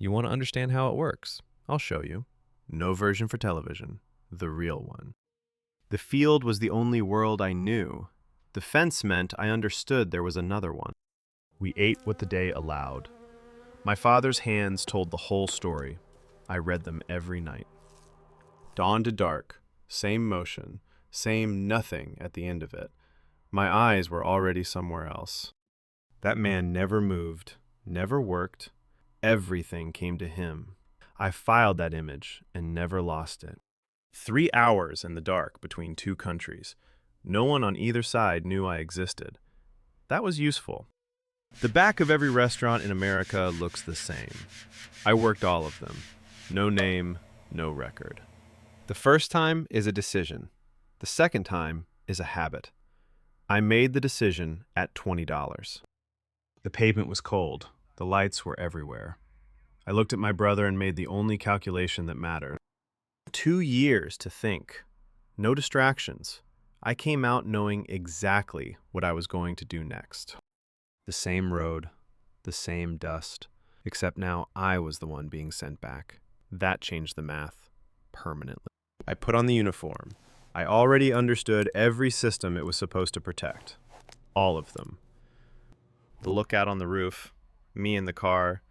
You want to understand how it works? I'll show you. No version for television. The real one. The field was the only world I knew. The fence meant I understood there was another one. We ate what the day allowed. My father's hands told the whole story. I read them every night. Dawn to dark, same motion, same nothing at the end of it. My eyes were already somewhere else. That man never moved, never worked. Everything came to him. I filed that image and never lost it. 3 hours in the dark between two countries. No one on either side knew I existed. That was useful. The back of every restaurant in America looks the same. I worked all of them. No name, no record. The first time is a decision. The second time is a habit. I made the decision at $20. The pavement was cold. The lights were everywhere. I looked at my brother and made the only calculation that mattered. 2 years to think. No distractions. I came out knowing exactly what I was going to do next. The same road, the same dust, except now I was the one being sent back. That changed the math permanently. I put on the uniform. I already understood every system it was supposed to protect. All of them. The lookout on the roof, me in the car.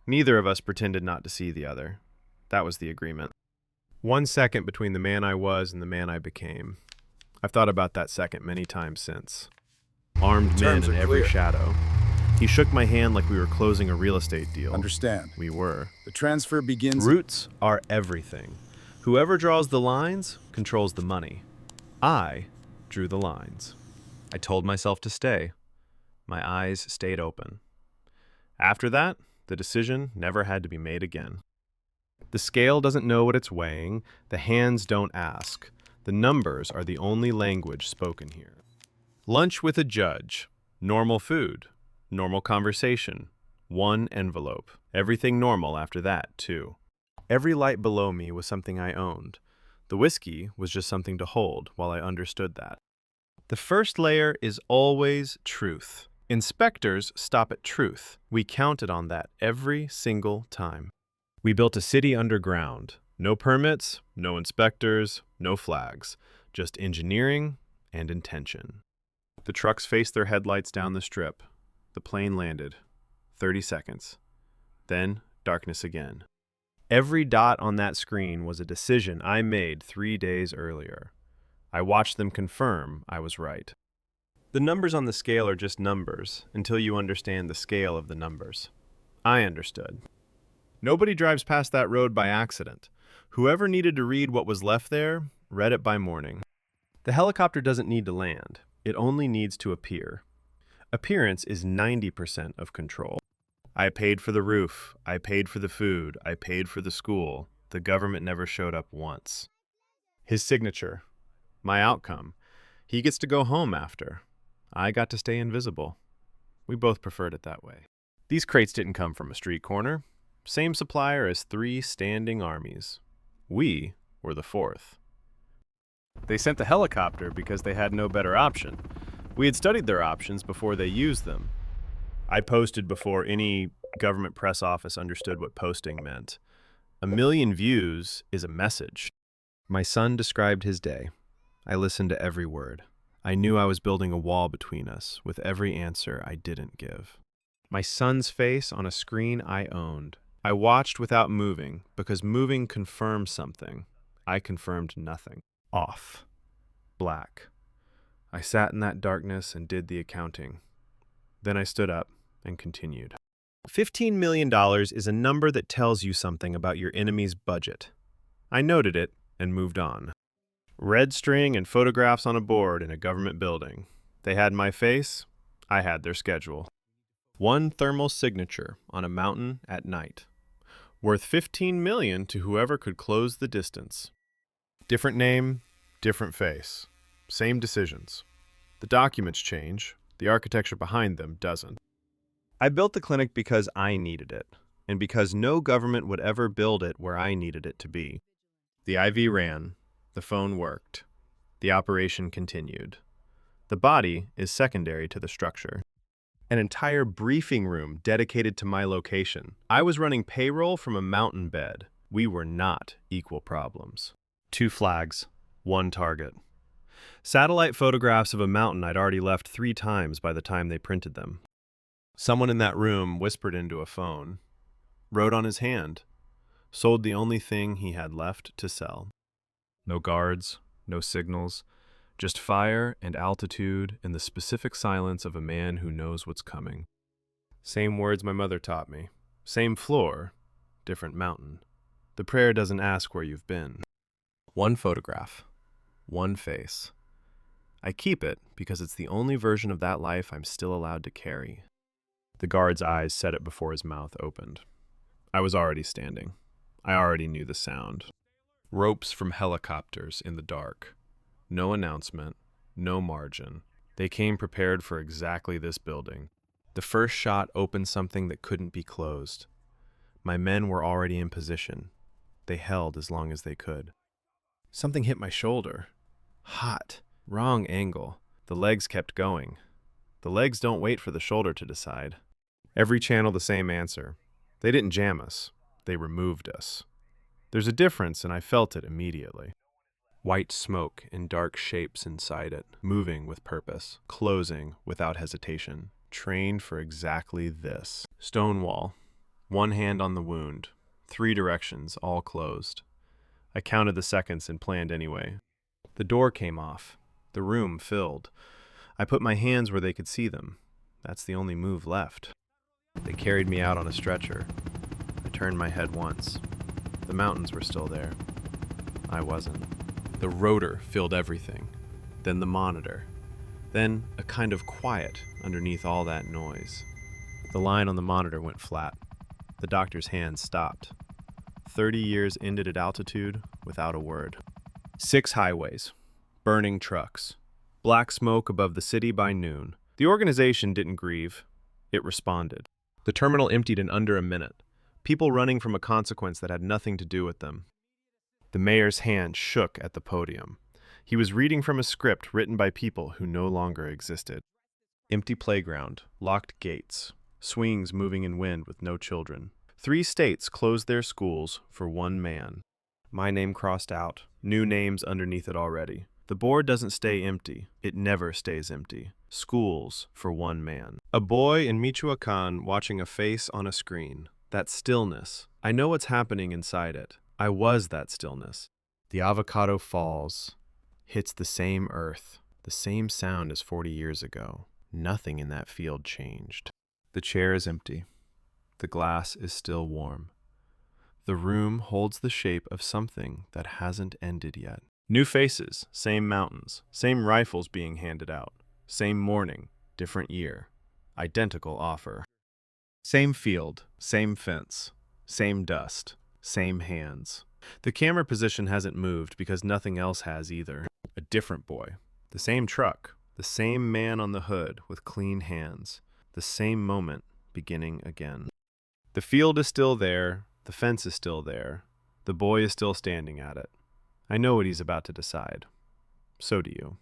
Neither of us pretended not to see the other. That was the agreement. 1 second between the man I was and the man I became. I've thought about that second many times since. Armed men in every shadow. He shook my hand like we were closing a real estate deal. Understand. We were. The transfer begins. Roots are everything. Whoever draws the lines controls the money. I drew the lines. I told myself to stay. My eyes stayed open. After that, the decision never had to be made again. The scale doesn't know what it's weighing. The hands don't ask. The numbers are the only language spoken here. Lunch with a judge. Normal food. Normal conversation. 1 envelope. Everything normal after that, too. Every light below me was something I owned. The whiskey was just something to hold while I understood that. The first layer is always truth. Inspectors stop at truth. We counted on that every single time. We built a city underground. No permits, no inspectors, no flags. Just engineering and intention. The trucks faced their headlights down the strip. The plane landed. 30 seconds. Then darkness again. Every dot on that screen was a decision I made 3 days earlier. I watched them confirm I was right. The numbers on the scale are just numbers until you understand the scale of the numbers. I understood. Nobody drives past that road by accident. Whoever needed to read what was left there, read it by morning. The helicopter doesn't need to land. It only needs to appear. Appearance is 90% of control. I paid for the roof. I paid for the food. I paid for the school. The government never showed up once. His signature. My outcome. He gets to go home after. I got to stay invisible. We both preferred it that way. These crates didn't come from a street corner. Same supplier as 3 standing armies. We were the 4th. They sent the helicopter because they had no better option. We had studied their options before they used them. I posted before any government press office understood what posting meant. 1 million views is a message. My son described his day. I listened to every word. I knew I was building a wall between us with every answer I didn't give. My son's face on a screen I owned. I watched without moving because moving confirmed something. I confirmed nothing. Off. Black. I sat in that darkness and did the accounting. Then I stood up and continued. $15 million is a number that tells you something about your enemy's budget. I noted it and moved on. Red string and photographs on a board in a government building. They had my face. I had their schedule. 1 thermal signature on a mountain at night. Worth $15 million to whoever could close the distance. Different name, different face. Same decisions. The documents change. The architecture behind them doesn't. I built the clinic because I needed it, and because no government would ever build it where I needed it to be. The IV ran. The phone worked. The operation continued. The body is secondary to the structure. An entire briefing room dedicated to my location. I was running payroll from a mountain bed. We were not equal problems. 2 flags, 1 target. Satellite photographs of a mountain I'd already left 3 times by the time they printed them. Someone in that room whispered into a phone, wrote on his hand, sold the only thing he had left to sell. No guards, no signals, just fire and altitude and the specific silence of a man who knows what's coming. Same words my mother taught me. Same floor, different mountain. The prayer doesn't ask where you've been. 1 photograph, 1 face. I keep it because it's the only version of that life I'm still allowed to carry. The guard's eyes set it before his mouth opened. I was already standing. I already knew the sound. Ropes from helicopters in the dark. No announcement, no margin. They came prepared for exactly this building. The first shot opened something that couldn't be closed. My men were already in position. They held as long as they could. Something hit my shoulder. Hot. Wrong angle. The legs kept going. The legs don't wait for the shoulder to decide. Every channel the same answer. They didn't jam us. They removed us. There's a difference, and I felt it immediately. White smoke in dark shapes inside it, moving with purpose, closing without hesitation, trained for exactly this. Stone wall. 1 hand on the wound. 3 directions, all closed. I counted the seconds and planned anyway. The door came off. The room filled. I put my hands where they could see them. That's the only move left. They carried me out on a stretcher. I turned my head once. The mountains were still there. I wasn't. The rotor filled everything. Then the monitor. Then a kind of quiet underneath all that noise. The line on the monitor went flat. The doctor's hand stopped. 30 years ended at altitude without a word. 6 highways. Burning trucks. Black smoke above the city by noon. The organization didn't grieve. It responded. The terminal emptied in under a minute. People running from a consequence that had nothing to do with them. The mayor's hand shook at the podium. He was reading from a script written by people who no longer existed. Empty playground, locked gates, swings moving in wind with no children. 3 states closed their schools for 1 man. My name crossed out, new names underneath it already. The board doesn't stay empty. It never stays empty. Schools for 1 man. A boy in Michoacan watching a face on a screen. That stillness. I know what's happening inside it. I was that stillness. The avocado falls, hits the same earth, the same sound as 40 years ago. Nothing in that field changed. The chair is empty. The glass is still warm. The room holds the shape of something that hasn't ended yet. New faces, same mountains, same rifles being handed out, same morning, different year, identical offer. Same field, same fence, same dust, same hands. The camera position hasn't moved because nothing else has either. A different boy, the same truck, the same man on the hood with clean hands, the same moment beginning again. The field is still there, the fence is still there, the boy is still standing at it. I know what he's about to decide. So do you.